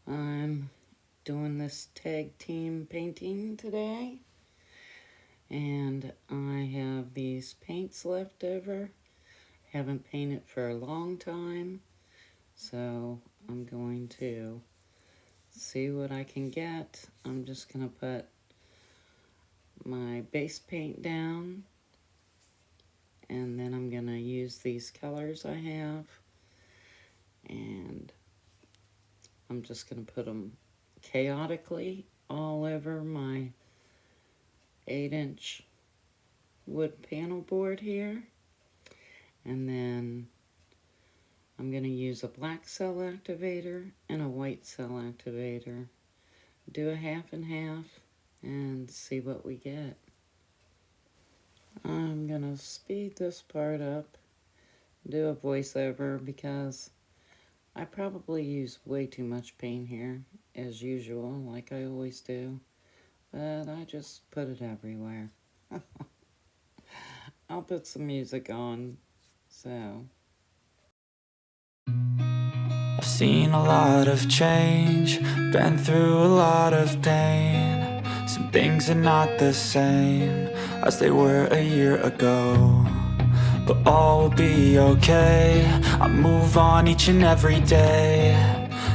I'm doing this tag team painting today, and I have these paints left over. Haven't painted for a long time, so I'm going to see what I can get. I'm just going to put my base paint down, and then I'm going to use these colors I have, and I'm just going to put them chaotically all over my 8-inch wood panel board here. And then I'm going to use a black cell activator and a white cell activator. Do a half and half and see what we get. I'm going to speed this part up, do a voiceover because I probably use way too much paint here, as usual, like I always do. But I just put it everywhere. I'll put some music on, so. I've seen a lot of change, been through a lot of pain. Some things are not the same as they were a year ago, but all will be okay. I move on each and every day.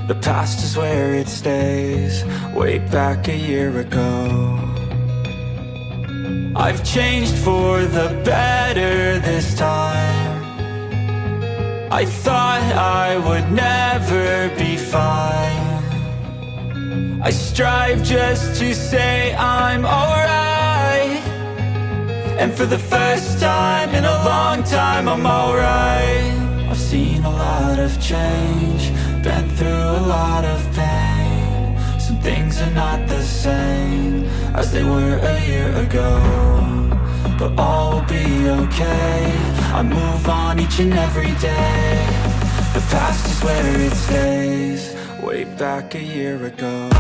The past is where it stays, way back a year ago. I've changed for the better this time. I thought I would never be fine. I strive just to say I'm alright, and for the first time in a long time I'm alright. I've seen a lot of change, been through a lot of pain. Some things are not the same as they were a year ago, but all will be okay. I move on each and every day. The past is where it stays, way back a year ago.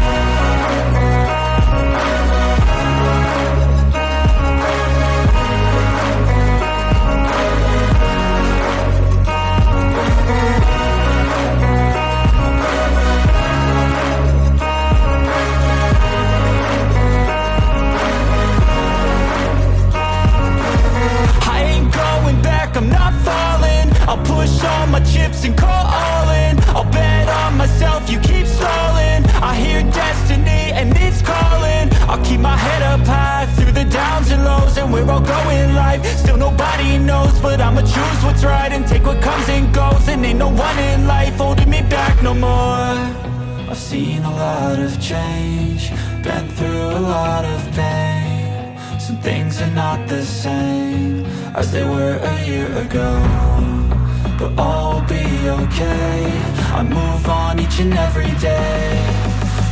I'm not falling, I'll push all my chips and call all in. I'll bet on myself, you keep stalling. I hear destiny and it's calling. I'll keep my head up high through the downs and lows, and we're all going in life. Still nobody knows, but I'ma choose what's right and take what comes and goes. And ain't no one in life holding me back no more. I've seen a lot of change, been through a lot of pain. Some things are not the same as they were a year ago, but all will be okay. I move on each and every day.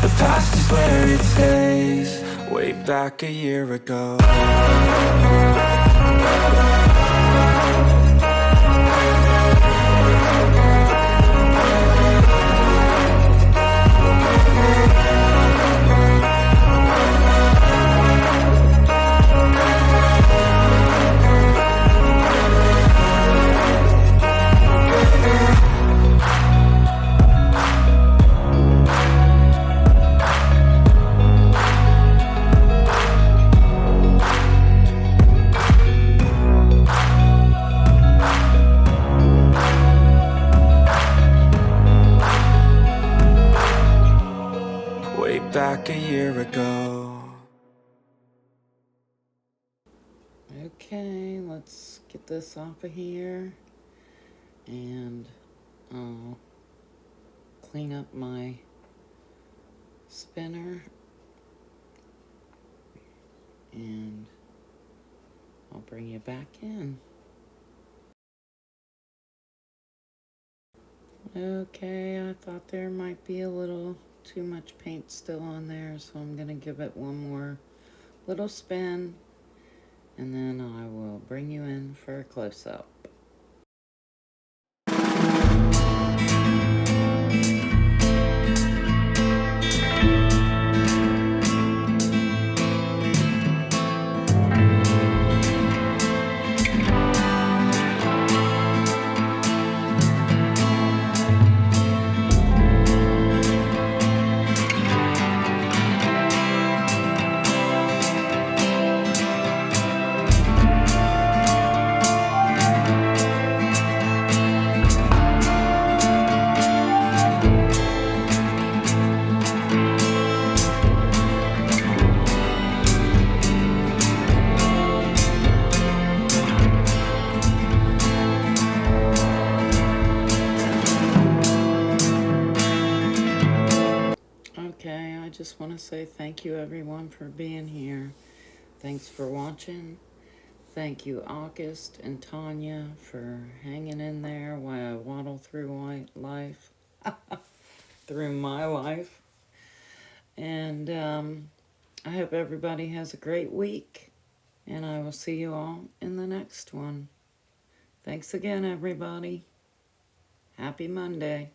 The past is where it stays, way back a year ago. Back a year ago. Okay, let's get this off of here, and I'll clean up my spinner, and I'll bring you back in. Okay, I thought there might be a little too much paint still on there, so I'm gonna give it one more little spin, and then I will bring you in for a close-up. Okay, I just want to say thank you everyone for being here. Thanks for watching. Thank you, August and Tanya, for hanging in there while I waddle through life, through my life. And I hope everybody has a great week. And I will see you all in the next one. Thanks again, everybody. Happy Monday.